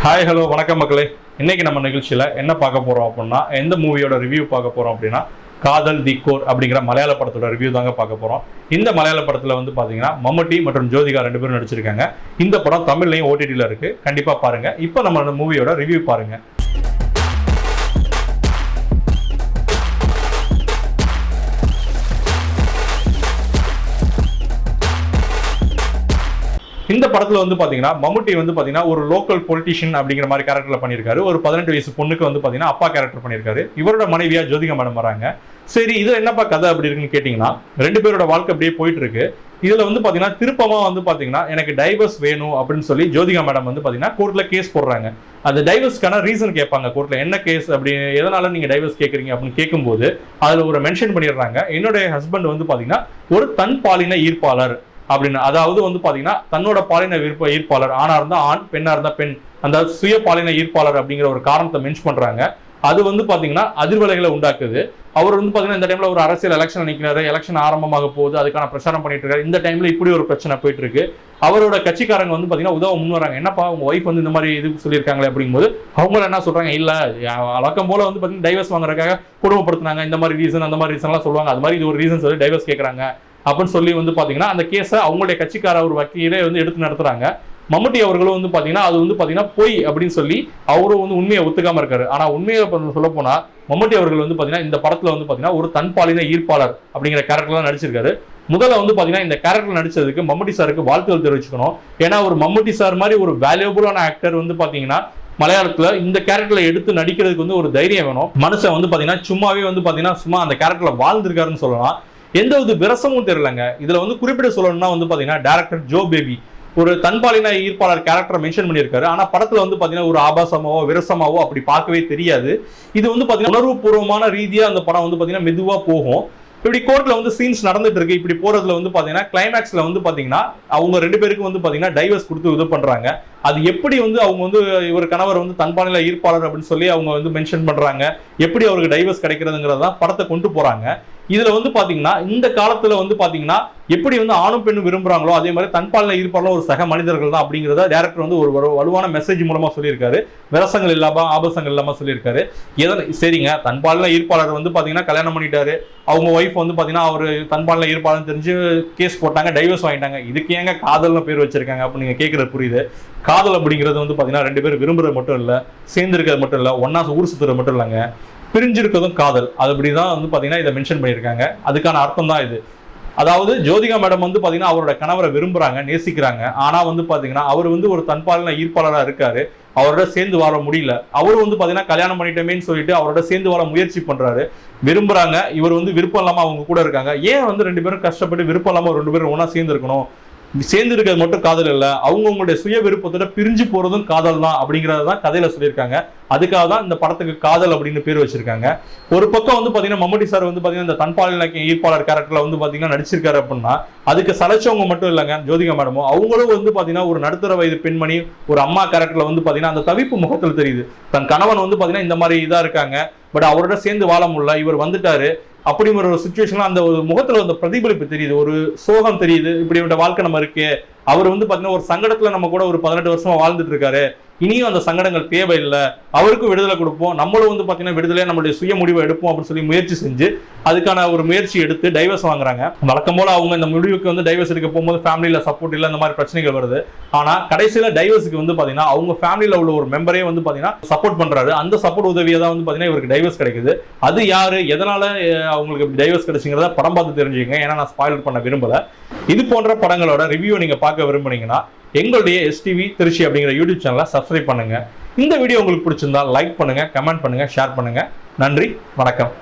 Hi hello வணக்கம் மக்களே. இன்னைக்கு நம்ம நிகழ்ச்சியில் என்ன பார்க்க போகிறோம் அப்படின்னா, எந்த மூவியோட ரிவ்யூ பார்க்க போகிறோம் அப்படின்னா காதல் தி கோர் அப்படிங்கிற மலையாள படத்தோட ரிவ்யூ தாங்க பார்க்க போகிறோம். இந்த மலையாள படத்தில் வந்து பார்த்தீங்கன்னா மம்முட்டி மற்றும் ஜோதிகா 2 பேரும் நடிச்சிருக்காங்க. இந்த படம் தமிழ்லையும் OTTல இருக்குது, கண்டிப்பாக பாருங்கள். இப்போ நம்ம அந்த மூவியோட ரிவ்யூ பாருங்கள். இந்த படத்துல வந்து பாத்தீங்கன்னா மம்முட்டி வந்து பாத்தீங்கன்னா ஒரு லோக்கல் பொலிட்டிஷியன் அப்படிங்கிற மாதிரி கேரக்டர்ல பண்ணியிருக்காரு. ஒரு 18 வயசு பொண்ணுக்கு வந்து பாத்தீங்கன்னா அப்பா கேரக்டர் பண்ணியிருக்காரு. இவரோட மனைவியா ஜோதிகா மேடம் வராங்க. சரி, இது என்னப்பா கதை அப்படி இருக்குன்னு கேட்டீங்கன்னா, 2 பேரோட வாழ்க்கை அப்படியே போயிட்டு இருக்கு. இதுல வந்து பாத்தீங்கன்னா திருப்பமா வந்து பாத்தீங்கன்னா எனக்கு டைவர்ஸ் வேணும் அப்படின்னு சொல்லி ஜோதிகா மேடம் வந்து பாத்தீங்கன்னா கோர்ட்ல கேஸ் போடுறாங்க. அந்த டைவர்ஸ்க்கான ரீசன் கேட்பாங்க கோர்ட்ல, என்ன கேஸ் அப்படி, எதனால நீங்க டைவர்ஸ் கேட்குறீங்க அப்படின்னு கேட்கும்போது அதுல ஒரு மென்ஷன் பண்ணிடுறாங்க, என்னுடைய ஹஸ்பண்ட் வந்து பாத்தீங்கன்னா ஒரு தன் பாலின ஈர்ப்பாளர் அப்படின்னு. அதாவது வந்து பாத்தீங்கன்னா தன்னோட பாலின ஈர்ப்பாளர், ஆணா இருந்தா ஆண், பெண்ணா இருந்தா பெண், அந்த சுய பாலின ஈர்ப்பாளர் அப்படிங்கிற ஒரு காரணத்தை மென்ஷன் பண்றாங்க. அது வந்து பாத்தீங்கன்னா அதிர்வலைகளை உண்டாக்குது. அவர் வந்து பாத்தீங்கன்னா இந்த டைம்ல ஒரு அரசியல் எலெக்ஷன் நிற்கிறாரு, எலெக்ஷன் ஆரம்பமாக போகுது, அதுக்கான பிரச்சாரம் பண்ணிட்டு இருக்காரு. இந்த டைம்ல இப்படி ஒரு பிரச்சனை போயிட்டு இருக்கு. அவரோட கட்சிக்காரங்க வந்து பாத்தீங்கன்னா உதவ முன் வராங்க. என்னப்பா உங்க ஒய்ஃப் வந்து இந்த மாதிரி இது சொல்லியிருக்காங்களே அப்படிங்கும்போது அவங்க என்ன சொல்றாங்க, இல்ல வழக்கம் போல வந்து பாத்தீங்கன்னா டைவர்ஸ் வாங்குறதுக்காக குடும்பப்படுத்தினாங்க, இந்த மாதிரி ரீசன் அந்த மாதிரி ரீசன் எல்லாம் சொல்லுவாங்க. அது மாதிரி இது ஒரு ரீசன் சொல்லி டைவர்ஸ் கேட்கறாங்க அப்படின்னு சொல்லி வந்து பாத்தீங்கன்னா அந்த கேஸை அவங்களுடைய கட்சிக்கார ஒரு வக்கீலே வந்து எடுத்து நடத்துறாங்க. மம்முட்டி அவர்களும் வந்து பாத்தீங்கன்னா அது வந்து பாத்தீங்கன்னா பொய் அப்படின்னு சொல்லி அவரும் வந்து உண்மையை ஒத்துக்காம இருக்காரு. ஆனா உண்மையை சொல்ல போனா மம்முட்டி அவர்கள் வந்து பாத்தீங்கன்னா இந்த படத்துல வந்து பாத்தீங்கன்னா ஒரு தன்பாலின ஈர்ப்பாளர் அப்படிங்கிற கேரக்டர்லாம் நடிச்சிருக்காரு. முதல்ல வந்து பாத்தீங்கன்னா இந்த கேரக்டர் நடிச்சதுக்கு மம்முட்டி சாருக்கு வாழ்த்துக்கள் தெரிவிச்சுக்கணும். ஏன்னா ஒரு மம்முட்டி சார் மாதிரி ஒரு வேல்யூபிளான ஆக்டர் வந்து பாத்தீங்கன்னா மலையாளத்துல இந்த கேரக்டர்ல எடுத்து நடிக்கிறதுக்கு வந்து ஒரு தைரியம் வேணும். மனுஷன் வந்து பாத்தீங்கன்னா சும்மாவே வந்து பாத்தீங்கன்னா சும்மா அந்த கேரக்டர்ல வாழ்ந்திருக்காருன்னு சொல்லலாம். எந்த ஒரு விரசமும் தெரியலங்க. இதுல வந்து குறிப்பிட சொல்லணும்னா வந்து பாத்தீங்கன்னா டைரக்டர் ஜோ பேபி ஒரு தன்பாலின ஈர்ப்பாளர் கேரக்டர் மென்ஷன் பண்ணியிருக்காரு. ஆனா படத்துல வந்து பாத்தீங்கன்னா ஒரு ஆபாசமாவோ விரசமாவோ அப்படி பார்க்கவே தெரியாது. இது வந்து பாத்தீங்கன்னா உணர்வுபூர்வமான ரீதியா அந்த படம் வந்து பாத்தீங்கன்னா மெதுவா போகும். இப்படி கோர்ட்ல வந்து சீன்ஸ் நடந்துட்டு இருக்கு. இப்படி போறதுல வந்து பாத்தீங்கன்னா கிளைமேக்ஸ்ல வந்து பாத்தீங்கன்னா அவங்க 2 பேருக்கு வந்து பாத்தீங்கன்னா டைவர்ஸ் கொடுத்து இது பண்றாங்க. அது எப்படி வந்து அவங்க வந்து இவர் கணவர் வந்து தன்பாலின ஈர்ப்பாளர் அப்படின்னு சொல்லி அவங்க வந்து மென்ஷன் பண்றாங்க, எப்படி அவருக்கு டைவர்ஸ் கிடைக்கிறதுங்கிறதான் படத்தை கொண்டு போறாங்க. இதுல வந்து பாத்தீங்கன்னா இந்த காலத்துல வந்து பாத்தீங்கன்னா எப்படி வந்து ஆணும் பெண்ணும் விரும்புறாங்களோ அதே மாதிரி தன்பாலின ஈர்ப்பாளர் ஒரு சக மனிதர்கள் தான் அப்படிங்கிறத டைரக்டர் வந்து ஒரு வலுவான மெசேஜ் மூலமா சொல்லியிருக்காரு. விரசங்கள் இல்லாம ஆபாசங்கள் இல்லாம சொல்லியிருக்காரு. சரிங்க, தன்பாலின ஈர்ப்பாளர் வந்து பாத்தீங்கன்னா கல்யாணம் பண்ணிட்டாரு, அவங்க ஒய்ஃப் வந்து பாத்தீங்கன்னா அவரு தன்பாலின ஈர்ப்பாளர் தெரிஞ்சு கேஸ் போட்டாங்க, டைவர்ஸ் வாங்கிட்டாங்க. இதுக்கு ஏங்க காதல்னு பேர் வச்சிருக்காங்க அப்படின்னு நீங்க கேட்கறது புரியுது. காதல் அப்படிங்கிறது வந்து பாத்தீங்கன்னா 2 பேரும் விரும்புறது மட்டும் இல்ல, சேர்ந்து இருக்கிறது மட்டும் இல்ல, ஒன்னா ஊர் சுத்துறது மட்டும் இல்லைங்க, பிரிஞ்சிருக்கிறதும் காதல். அது அப்படிதான் வந்து பாத்தீங்கன்னா இதை மென்ஷன் பண்ணியிருக்காங்க. அதுக்கான அர்த்தம் தான் இது. அதாவது ஜோதிகா மேடம் வந்து பாத்தீங்கன்னா அவரோட கணவரை விரும்புறாங்க, நேசிக்கிறாங்க. ஆனா வந்து பாத்தீங்கன்னா அவர் வந்து ஒரு தன்பாலின ஈர்ப்பாளரா இருக்காரு, அவரோட சேர்ந்து வாழ முடியல. அவரும் வந்து பாத்தீங்கன்னா கல்யாணம் பண்ணிட்டோமேன்னு சொல்லிட்டு அவரோட சேர்ந்து வாழ முயற்சி பண்றாரு. விரும்புறாங்க, இவர் வந்து விருப்பம் இல்லாம அவங்க கூட இருக்காங்க. ஏன் வந்து 2 பேரும் கஷ்டப்பட்டு விருப்பம் இல்லாம 2 பேரும் ஒன்னா சேர்ந்து இருக்கணும்? சேர்ந்து இருக்கிறது மட்டும் காதல் இல்ல, அவங்களுடைய சுய விருப்பத்தோட பிரிஞ்சு போறதும் காதல் தான் அப்படிங்கறதான் கதையில சொல்லியிருக்காங்க. அதுக்காக தான் இந்த படத்துக்கு காதல் அப்படின்னு பேர் வச்சிருக்காங்க. ஒரு பக்கம் வந்து பாத்தீங்கன்னா மம்முட்டி சார் வந்து பாத்தீங்கன்னா இந்த தன்பாலின ஈர்ப்பாளர் கேரக்டர்ல வந்து பாத்தீங்கன்னா நடிச்சிருக்காரு அப்படின்னா அதுக்கு சலைச்சவங்க மட்டும் இல்லைங்க, ஜோதிகா மேடமும் அவங்களும் வந்து பாத்தீங்கன்னா ஒரு நடுத்தர வயது பெண்மணி ஒரு அம்மா கேரக்டர்ல வந்து பாத்தீங்கன்னா அந்த தவிப்பு முகத்தில் தெரியுது. தன் கணவன் வந்து பாத்தீங்கன்னா இந்த மாதிரி இதா இருக்காங்க, பட் அவரோட சேர்ந்து வாழ முடியல, இவர் வந்துட்டாரு அப்படிங்கிற ஒரு சுச்சுவேஷன்ல அந்த ஒரு முகத்துல அந்த பிரதிபலிப்பு தெரியுது, ஒரு சோகம் தெரியுது. இப்படி வாழ்க்கை நம்ம இருக்கு. அவர் வந்து பாத்தீங்கன்னா ஒரு சங்கடத்துல நம்ம கூட ஒரு 18 வருஷமா வாழ்ந்துட்டு இருக்காரு, இனியும் அந்த சங்கடங்கள் தேவையில்லை, அவருக்கும் விடுதலை கொடுப்போம், நம்மளும் வந்து பாத்தீங்கன்னா விடுதலை நம்மளுடைய சுய முடிவை எடுப்போம் அப்படின்னு சொல்லி முயற்சி செஞ்சு அதுக்கான ஒரு முயற்சி எடுத்து டைவர்ஸ் வாங்குறாங்க. வழக்கம் போல அவங்க இந்த முடிவுக்கு வந்து டைவர்ஸ் எடுக்க போகும்போது ஃபேமிலியில சப்போர்ட் இல்லை, இந்த மாதிரி பிரச்சனைகள் வருது. ஆனா கடைசியில டைவர்ஸுக்கு வந்து பாத்தீங்கன்னா அவங்க ஃபேமிலியில உள்ள ஒரு மெம்பரே வந்து பாத்தீங்கன்னா சப்போர்ட் பண்றாரு. அந்த சப்போர்ட் உதவியா தான் வந்து பாத்தீங்கன்னா இவருக்கு டைவர்ஸ் கிடைக்குது. அது யாரு, எதனால அவங்களுக்கு டைவர்ஸ் கிடைச்சுங்கிறத படம் பார்த்து தெரிஞ்சுக்கங்க. ஏன்னா நான் ஸ்பாயில் பண்ண விரும்பல. இது போன்ற படங்களோட ரிவ்யூ நீங்க பார்க்க விரும்புனீங்கன்னா எங்களுடைய STV திருச்சி அப்படிங்கிற யூடியூப் சேனலை சப்ஸ்கிரைப் பண்ணுங்க. இந்த வீடியோ உங்களுக்கு பிடிச்சிருந்தா லைக் பண்ணுங்க, கமெண்ட் பண்ணுங்க, ஷேர் பண்ணுங்க. நன்றி, வணக்கம்.